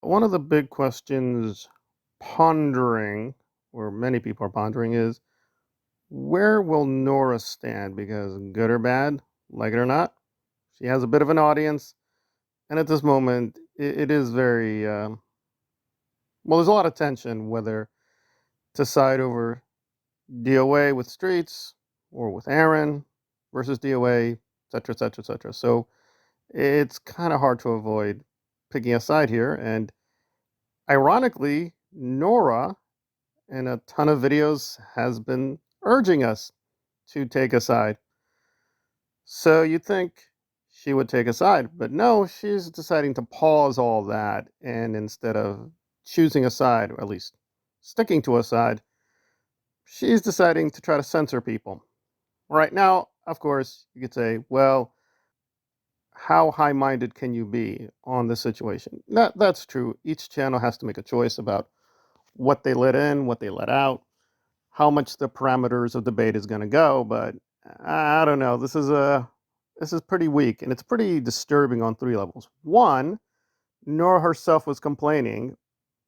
One of the big questions pondering, or many people are pondering, is where will Nora stand? Because good or bad, like it or not, she has a bit of an audience. And at this moment, it is very, well, there's a lot of tension whether to side over DOA with Streets or with Aaron versus DOA, et cetera, et cetera, et cetera. So it's kind of hard to avoid picking a side here. And ironically, Nora in a ton of videos has been urging us to take a side. So you'd think she would take a side, but no, she's deciding to pause all that. And instead of choosing a side, or at least sticking to a side, she's deciding to try to censor people. Right now, of course, you could say, well, how high-minded can you be on this situation? That's true. Each channel has to make a choice about what they let in, what they let out, how much the parameters of debate is going to go. But I don't know. This is pretty weak, and it's pretty disturbing on three levels. One, Nora herself was complaining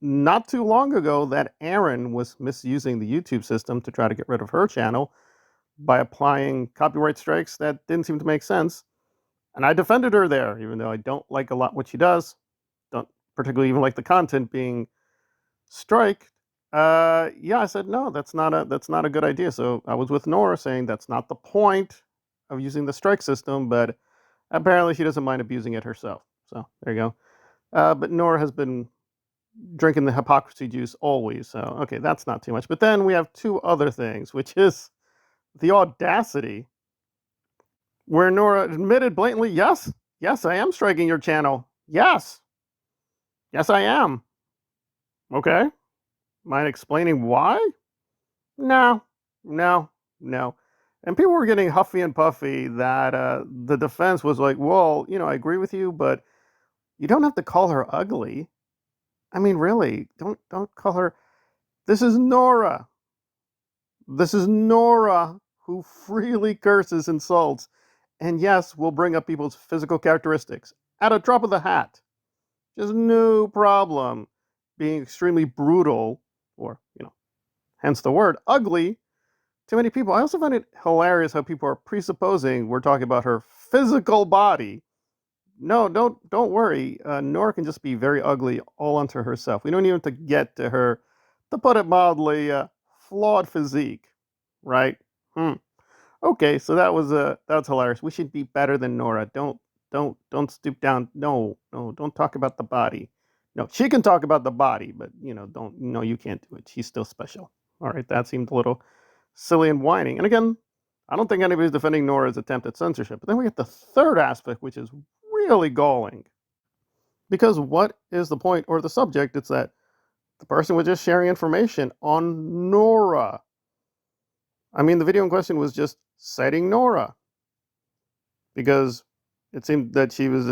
not too long ago that Aaron was misusing the YouTube system to try to get rid of her channel by applying copyright strikes that didn't seem to make sense. And I defended her there, even though I don't like a lot what she does. Don't particularly even like the content being striked. Yeah, I said no, that's not a good idea. So I was with Nora saying that's not the point of using the strike system, but apparently she doesn't mind abusing it herself. So there you go. But Nora has been drinking the hypocrisy juice always. So okay, that's not too much. But then we have two other things, which is the audacity where Nora admitted blatantly, yes, I am striking your channel. Yes, I am. Okay. Mind explaining why? No, no, no. And people were getting huffy and puffy that the defense was like, well, I agree with you, but you don't have to call her ugly. I mean, really, don't call her. This is Nora. This is Nora who freely curses, insults, and yes, will bring up people's physical characteristics at a drop of the hat. Just no problem being extremely brutal, or, hence the word ugly, to many people. I also find it hilarious how people are presupposing we're talking about her physical body. No, don't worry. Nora can just be very ugly all unto herself. We don't even have to get to her, to put it mildly, flawed physique, right? Hmm. Okay, so that's hilarious. We should be better than Nora. Don't stoop down. No, no, don't talk about the body. No, she can talk about the body, but don't no, you can't do it. She's still special. All right, that seemed a little silly and whining. And again, I don't think anybody's defending Nora's attempt at censorship. But then we get the third aspect, which is really galling. Because what is the point or the subject? It's that the person was just sharing information on Nora. I mean, the video in question was just citing Nora because it seemed that she was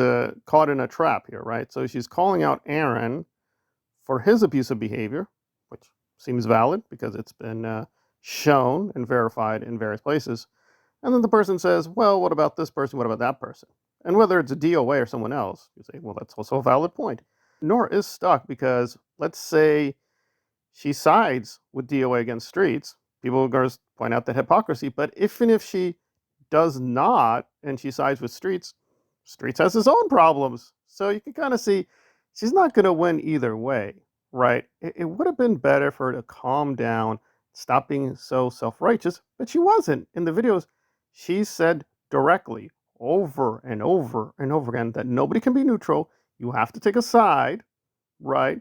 caught in a trap here, right? So she's calling out Aaron for his abusive behavior, which seems valid because it's been shown and verified in various places. And then the person says, well, what about this person? What about that person? And whether it's a DOA or someone else, you say, well, that's also a valid point. Nora is stuck because let's say she sides with DOA against Streets. People are going to point out that hypocrisy. But even if she does not and she sides with Streets, Streets has his own problems. So you can kind of see she's not going to win either way, right? It would have been better for her to calm down, stop being so self-righteous, but she wasn't. In the videos, she said directly over and over and over again that nobody can be neutral. You have to take a side, right?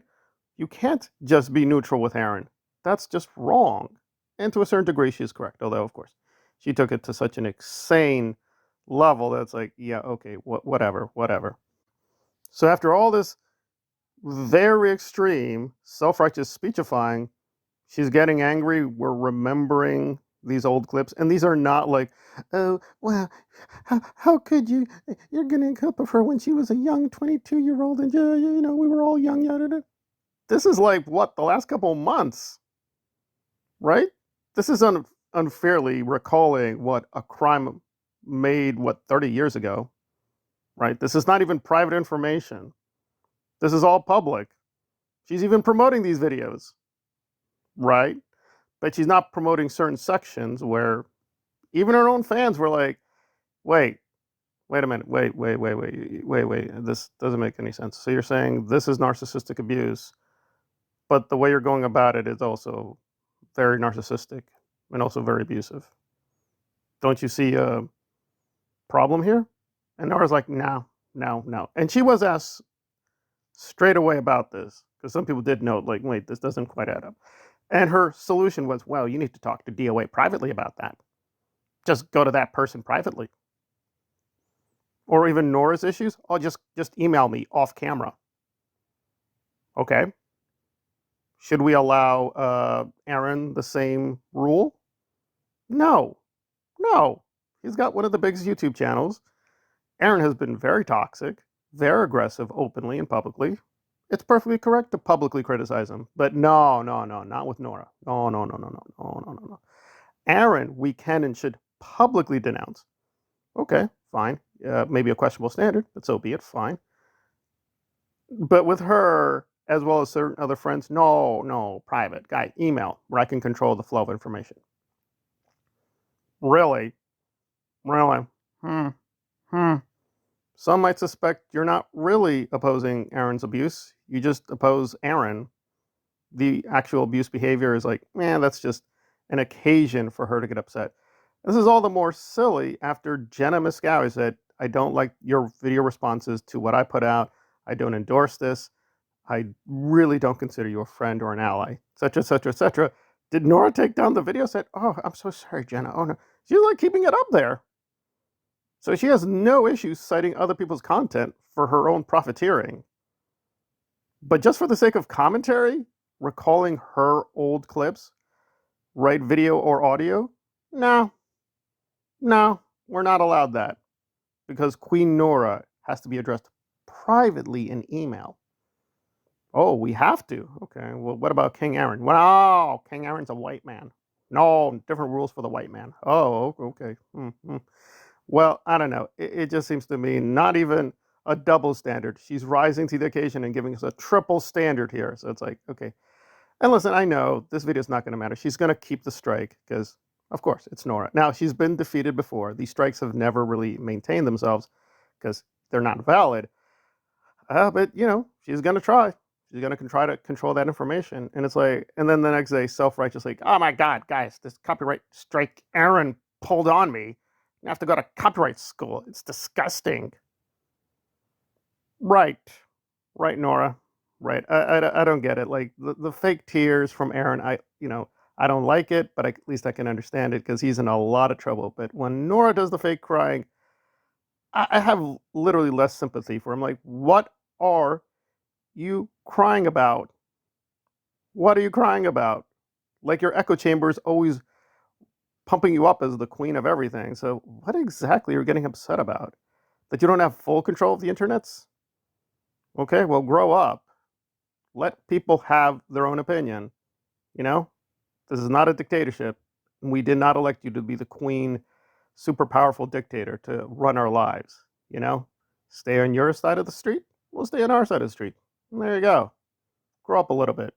You can't just be neutral with Aaron. That's just wrong. And to a certain degree, she's correct. Although, of course, she took it to such an insane level that it's like, yeah, okay, whatever. So after all this very extreme self-righteous speechifying, she's getting angry. We're remembering these old clips, and these are not like, oh, well, how could you? You're getting a clip of her when she was a young 22-year-old, and we were all young. This is like what, the last couple of months, right? This is unfairly recalling what a crime made 30 years ago, right? This is not even private information. This is all public. She's even promoting these videos, right? But she's not promoting certain sections where even her own fans were like, wait, wait a minute, wait. This doesn't make any sense. So you're saying this is narcissistic abuse, but the way you're going about it is also very narcissistic and also very abusive. Don't you see a problem here? And Nora's like, no, no, no. And she was asked straight away about this because some people did note, like, wait, this doesn't quite add up. And her solution was, well, you need to talk to DOA privately about that. Just go to that person privately. Or even Nora's issues, oh, just email me off camera. Okay. Should we allow Aaron the same rule? No, no. He's got one of the biggest YouTube channels. Aaron has been very toxic, very aggressive openly and publicly. It's perfectly correct to publicly criticize him. But no, not with Nora. No. Aaron, we can and should publicly denounce. Okay, fine. Maybe a questionable standard, but so be it, fine. But with her, as well as certain other friends, no, private. Guy, email, where I can control the flow of information. Really? Some might suspect you're not really opposing Aaron's abuse. You just oppose Aaron. The actual abuse behavior is like, man, that's just an occasion for her to get upset. This is all the more silly after Jenna Miscowie said, I don't like your video responses to what I put out. I don't endorse this. I really don't consider you a friend or an ally, etc., etc., etc. Did Nora take down the video? Said, oh, I'm so sorry, Jenna. Oh, no. She's like keeping it up there. So she has no issues citing other people's content for her own profiteering. But just for the sake of commentary, recalling her old clips, right video or audio? No, we're not allowed that. Because Queen Nora has to be addressed privately in email. Oh, we have to? Okay, well, what about King Aaron? Well, King Aaron's a white man. No, different rules for the white man. Oh, okay. Well, I don't know. It just seems to me not even a double standard. She's rising to the occasion and giving us a triple standard here. So it's like, okay. And listen, I know this video is not going to matter. She's going to keep the strike because, of course, it's Nora. Now, she's been defeated before. These strikes have never really maintained themselves because they're not valid. But, she's going to try. She's going to try to control that information. And it's like, and then the next day, self-righteous, like, oh my God, guys, this copyright strike Aaron pulled on me. I have to go to copyright school. It's disgusting. Right, Nora. Right. I don't get it. Like the fake tears from Aaron, I don't like it, but at least I can understand it because he's in a lot of trouble. But when Nora does the fake crying, I have literally less sympathy for him. Like, what are you crying about? What are you crying about? Like your echo chamber is always pumping you up as the queen of everything. So what exactly are you getting upset about? That you don't have full control of the internets? Okay, well, grow up. Let people have their own opinion. This is not a dictatorship. We did not elect you to be the queen, super powerful dictator to run our lives. Stay on your side of the street. We'll stay on our side of the street. And there you go. Grow up a little bit.